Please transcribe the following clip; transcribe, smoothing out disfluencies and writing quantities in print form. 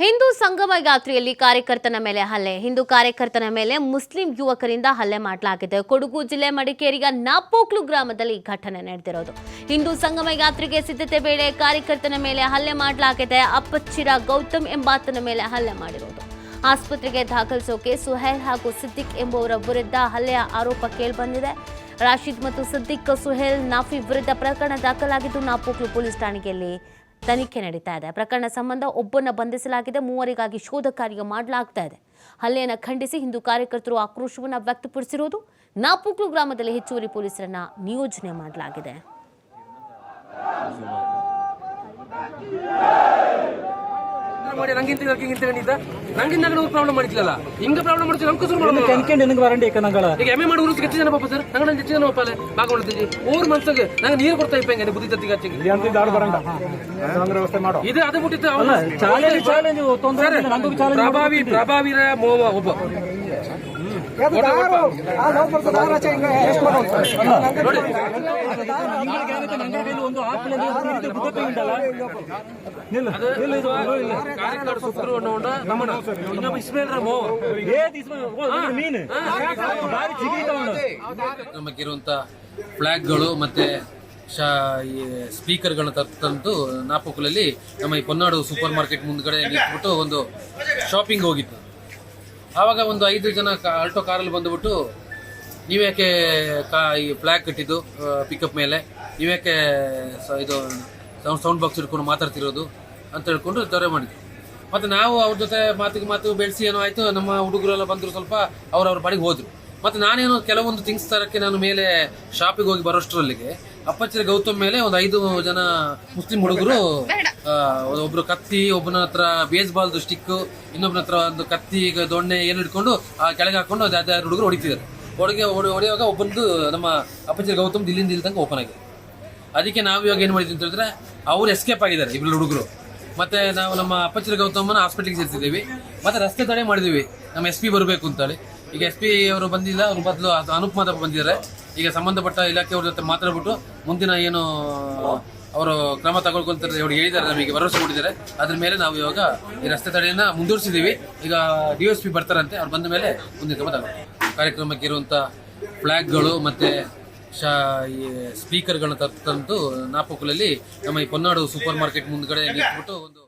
ಹಿಂದೂ ಸಂಗಮ ಯಾತ್ರೆಯಲ್ಲಿ ಕಾರ್ಯಕರ್ತನ ಮೇಲೆ ಹಲ್ಲೆ. ಹಿಂದೂ ಕಾರ್ಯಕರ್ತನ ಮೇಲೆ ಮುಸ್ಲಿಂ ಯುವಕರಿಂದ ಹಲ್ಲೆ ಮಾಡಲಾಗಿದೆ. ಕೊಡಗು ಜಿಲ್ಲೆ ಮಡಿಕೇರಿಯ ನಾಪೋಕ್ಲು ಗ್ರಾಮದಲ್ಲಿ ಈ ಘಟನೆ ನಡೆದಿರೋದು. ಹಿಂದೂ ಸಂಗಮ ಯಾತ್ರೆಗೆ ಸಿದ್ಧತೆ ವೇಳೆ ಕಾರ್ಯಕರ್ತನ ಮೇಲೆ ಹಲ್ಲೆ ಮಾಡಲಾಗಿದೆ. ಅಪ್ಪಚ್ಚಿರ ಗೌತಮ್ ಎಂಬಾತನ ಮೇಲೆ ಹಲ್ಲೆ ಮಾಡಿರೋದು. ಆಸ್ಪತ್ರೆಗೆ ದಾಖಲಿಸೋಕೆ ಸುಹೇಲ್ ಹಾಗೂ ಸಿದ್ದಿಕ್ ಎಂಬುವರ ವಿರುದ್ಧ ಹಲ್ಲೆಯ ಆರೋಪ ಕೇಳಿಬಂದಿದೆ. ರಾಶಿದ್ ಮತ್ತು ಸಿದ್ದಿಕ್, ಸುಹೇಲ್, ನಾಫಿ ವಿರುದ್ಧ ಪ್ರಕರಣ ದಾಖಲಾಗಿದ್ದು ನಾಪೋಕ್ಲು ಪೊಲೀಸ್ ಠಾಣೆಯಲ್ಲಿ ತನಿಖೆ ನಡೀತಾ ಇದೆ. ಪ್ರಕರಣ ಸಂಬಂಧ ಒಬ್ಬನ ಬಂಧಿಸಲಾಗಿದೆ. ಮೂವರಿಗಾಗಿ ಶೋಧ ಕಾರ್ಯ ಮಾಡಲಾಗ್ತಾ ಇದೆ. ಹಲ್ಲೆಯನ್ನು ಖಂಡಿಸಿ ಹಿಂದೂ ಕಾರ್ಯಕರ್ತರು ಆಕ್ರೋಶವನ್ನು ವ್ಯಕ್ತಪಡಿಸಿರುವುದು. ನಾಪೋಕ್ಲು ಗ್ರಾಮದಲ್ಲಿ ಹೆಚ್ಚುವರಿ ಪೊಲೀಸರನ್ನ ನಿಯೋಜನೆ ಮಾಡಲಾಗಿದೆ. ಪ್ರಾಬ್ಲಮ್ ಮಾಡಿದ್ಲಲ್ಲ ಹಿಂಗ ಪ್ರಾಬ್ಲಮ್ ಮಾಡ್ತೀವಿ ಎಮ್ಮೆ ಮಾಡಿ ಊರಿಗೆ ಹೆಚ್ಚು ಜನ ಪಾಪ ಸರ್ ನಂಗೆ ಹೆಚ್ಚು ಜನ ಪಾಪ ಭಾಗವಹಿಸ್ತೀವಿ ಊರ್ ಮನ್ಸಾಗ ನಂಗೆ ನೀರು ಕೊಡ್ತಾ ಇಪ್ಪಂಗೆ ಬುದ್ಧಿ ತತ್ತಿಗೆ ಇದು ಅದು ಬಿಟ್ಟಿತ್ತು ಪ್ರಭಾವಿರ ಮೋವ ಒಬ್ಬ ನಮಗಿರುವಂತ ಫ್ಲಾಗ್ಗಳು ಮತ್ತೆ ಸ್ಪೀಕರ್ಗಳನ್ನ ತಂದು ನಾಪೋಕ್ಲಲ್ಲಿ ನಮ್ಮ ಈ ಪೊನ್ನಾಡು ಸೂಪರ್ ಮಾರ್ಕೆಟ್ ಮುಂದ್ಗಡೆ ನಿಂತ್ಬಿಟ್ಟು ಒಂದು ಶಾಪಿಂಗ್ ಹೋಗಿತ್ತು. ಆವಾಗ ಒಂದು 5 ಜನ ಆಲ್ಟೋ ಕಾರಲ್ಲಿ ಬಂದುಬಿಟ್ಟು ನೀವ್ಯಾಕೆ ಈ ಫ್ಲಾಗ್ ಕಟ್ಟಿದ್ದು ಪಿಕಪ್ ಮೇಲೆ, ನೀವ್ಯಾಕೆ ಇದು ಸೌಂಡ್ ಬಾಕ್ಸ್ ಹಿಡ್ಕೊಂಡು ಮಾತಾಡ್ತಿರೋದು ಅಂತ ಹೇಳ್ಕೊಂಡು ತೊರೆ ಮಾಡಿದ್ವಿ. ಮತ್ತು ನಾವು ಅವ್ರ ಜೊತೆ ಮಾತು ಬೆಳೆಸಿ ಏನೋ ಆಯಿತು. ನಮ್ಮ ಹುಡುಗರೆಲ್ಲ ಬಂದರು, ಸ್ವಲ್ಪ ಅವ್ರ ಬಾಡಿಗೆ ಹೋದರು. ಮತ್ತು ನಾನೇನು ಕೆಲವೊಂದು ಥಿಂಗ್ಸ್ ತರಕ್ಕೆ ನಾನು ಮೇಲೆ ಶಾಪಿಗೆ ಹೋಗಿ ಬರೋಷ್ಟರಲ್ಲಿಗೆ ಅಪ್ಪಚ್ಚಿರ ಗೌತಮ್ ಮೇಲೆ ಒಂದು 5 ಜನ ಮುಸ್ಲಿಂ ಹುಡುಗರು, ಒಬ್ರು ಕತ್ತಿ, ಒಬ್ಬನ ಹತ್ರ ಬೇಸ್ಬಾಲ್ದು ಸ್ಟಿಕ್, ಇನ್ನೊಬ್ಬನ ಹತ್ರ ಒಂದು ಕತ್ತಿ ದೊಣ್ಣೆ ಏನು ಹಿಡ್ಕೊಂಡು ಕೆಳಗೆ ಹಾಕೊಂಡು ಅದು ಹುಡುಗರು ಹೊಡಿತಿದ್ದಾರೆ. ಹೊಡೆಯುವಾಗ ಒಬ್ಬಂದು ನಮ್ಮ ಅಪ್ಪಚ್ಚಿರ ಗೌತಮ್ ಇಲ್ಲಿಂದ ಇಲ್ಲಿ ತನಕ ಓಪನ್ ಆಗಿದೆ. ಅದಕ್ಕೆ ನಾವು ಇವಾಗ ಏನು ಮಾಡಿದ್ವಿ ಅಂತ ಹೇಳಿದ್ರೆ ಅವ್ರು ಎಸ್ಕೇಪ್ ಆಗಿದ್ದಾರೆ ಇಬ್ಬರು ಹುಡುಗರು. ಮತ್ತೆ ನಾವು ನಮ್ಮ ಅಪ್ಪಚ್ಚಿರ ಗೌತಮನ ಹಾಸ್ಪಿಟಲ್ಗೆ ಸೇರಿಸಿದ್ದೀವಿ. ಮತ್ತೆ ರಸ್ತೆ ತಡೆ ಮಾಡಿದ್ದೀವಿ ನಮ್ಮ SP ಬರಬೇಕು ಅಂತೇಳಿ. ಈಗ SP ಅವರು ಬಂದಿಲ್ಲ, ಅವ್ರ ಬದಲು ಅನೂಪ್ ಮಾದಪ್ಪ ಬಂದಿದ್ದಾರೆ. ಈಗ ಸಂಬಂಧಪಟ್ಟ ಇಲಾಖೆಯವ್ರ ಜೊತೆ ಮಾತಾಡ್ಬಿಟ್ಟು ಮುಂದಿನ ಏನು ಅವರು ಕ್ರಮ ತಗೊಳ್ಕೊಂತಾರೆ ಅವ್ರು ಹೇಳಿದ್ದಾರೆ, ನಮಗೆ ಭರವಸೆ ಕೊಟ್ಟಿದ್ದಾರೆ. ಅದ್ರ ಮೇಲೆ ನಾವು ಇವಾಗ ಈ ರಸ್ತೆ ತಡೆಯನ್ನ ಮುಂದುವರಿಸಿದ್ದೀವಿ. ಈಗ DSP ಬರ್ತಾರಂತೆ, ಅವ್ರು ಬಂದ ಮೇಲೆ ಮುಂದಿನ ಕ್ರಮ ತಗೊಳ್ತಾರೆ. ಕಾರ್ಯಕ್ರಮಕ್ಕೆ ಇರುವಂತ ಫ್ಲಾಗ್ಗಳು ಮತ್ತೆ ಸ್ಪೀಕರ್ಗಳನ್ನ ತಂದು ನಾಪೋಕ್ಲಲ್ಲಿ ನಮ್ಮ ಈ ಪೊನ್ನಾಡು ಸೂಪರ್ ಮಾರ್ಕೆಟ್ ಮುಂದ್ಗಡೆ ನಿಂತ್ಬಿಟ್ಟು ಒಂದು